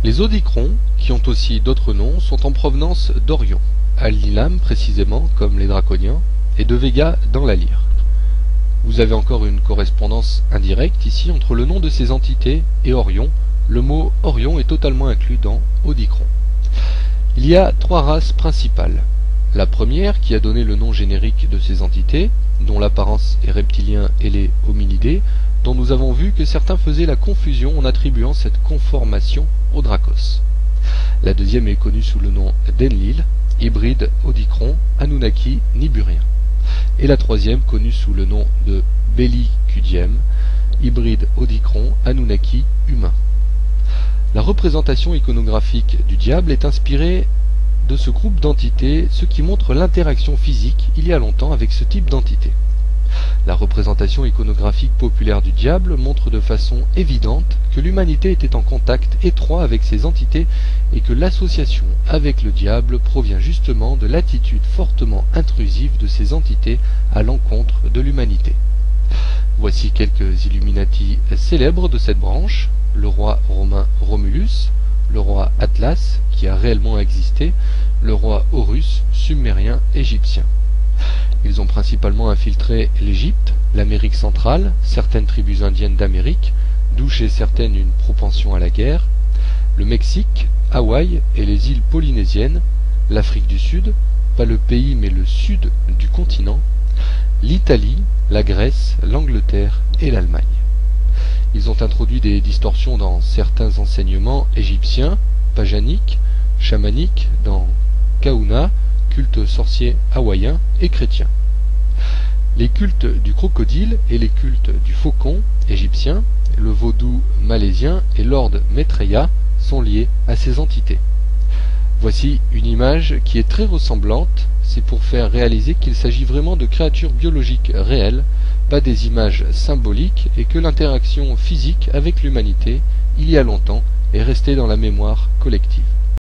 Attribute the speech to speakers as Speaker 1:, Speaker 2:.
Speaker 1: Les Audicrons, qui ont aussi d'autres noms, sont en provenance d'Orion, à l'Ilam précisément, comme les Draconiens, et de Vega dans la Lyre. Vous avez encore une correspondance indirecte ici entre le nom de ces entités et Orion. Le mot Orion est totalement inclus dans Audicron. Il y a trois races principales. La première, qui a donné le nom générique de ces entités, dont l'apparence est reptilien et les hominidés, dont nous avons vu que certains faisaient la confusion en attribuant cette conformation aux Dracos. La deuxième est connue sous le nom d'Enlil, hybride Audicron, Anunnaki, Niburien. Et la troisième connue sous le nom de Bellicudiem, hybride Audicron, Anunnaki, humain. La représentation iconographique du diable est inspirée de ce groupe d'entités, ce qui montre l'interaction physique il y a longtemps avec ce type d'entité. La représentation iconographique populaire du diable montre de façon évidente que l'humanité était en contact étroit avec ces entités et que l'association avec le diable provient justement de l'attitude fortement intrusive de ces entités à l'encontre de l'humanité. Voici quelques Illuminati célèbres de cette branche: le roi romain Romulus, le roi Atlas, qui a réellement existé, le roi Horus, sumérien égyptien. Ils ont principalement infiltré l'Égypte, l'Amérique centrale, certaines tribus indiennes d'Amérique, d'où chez certaines une propension à la guerre, le Mexique, Hawaï et les îles polynésiennes, l'Afrique du Sud, pas le pays mais le sud du continent, l'Italie, la Grèce, l'Angleterre et l'Allemagne. Ils ont introduit des distorsions dans certains enseignements égyptiens, paganiques, chamaniques, dans Kahuna, culte sorcier hawaïen et chrétien. Les cultes du crocodile et les cultes du faucon égyptien, le vaudou malaisien et Lord Maitreya sont liés à ces entités. Voici une image qui est très ressemblante, c'est pour faire réaliser qu'il s'agit vraiment de créatures biologiques réelles, pas des images symboliques, et que l'interaction physique avec l'humanité, il y a longtemps, est restée dans la mémoire collective.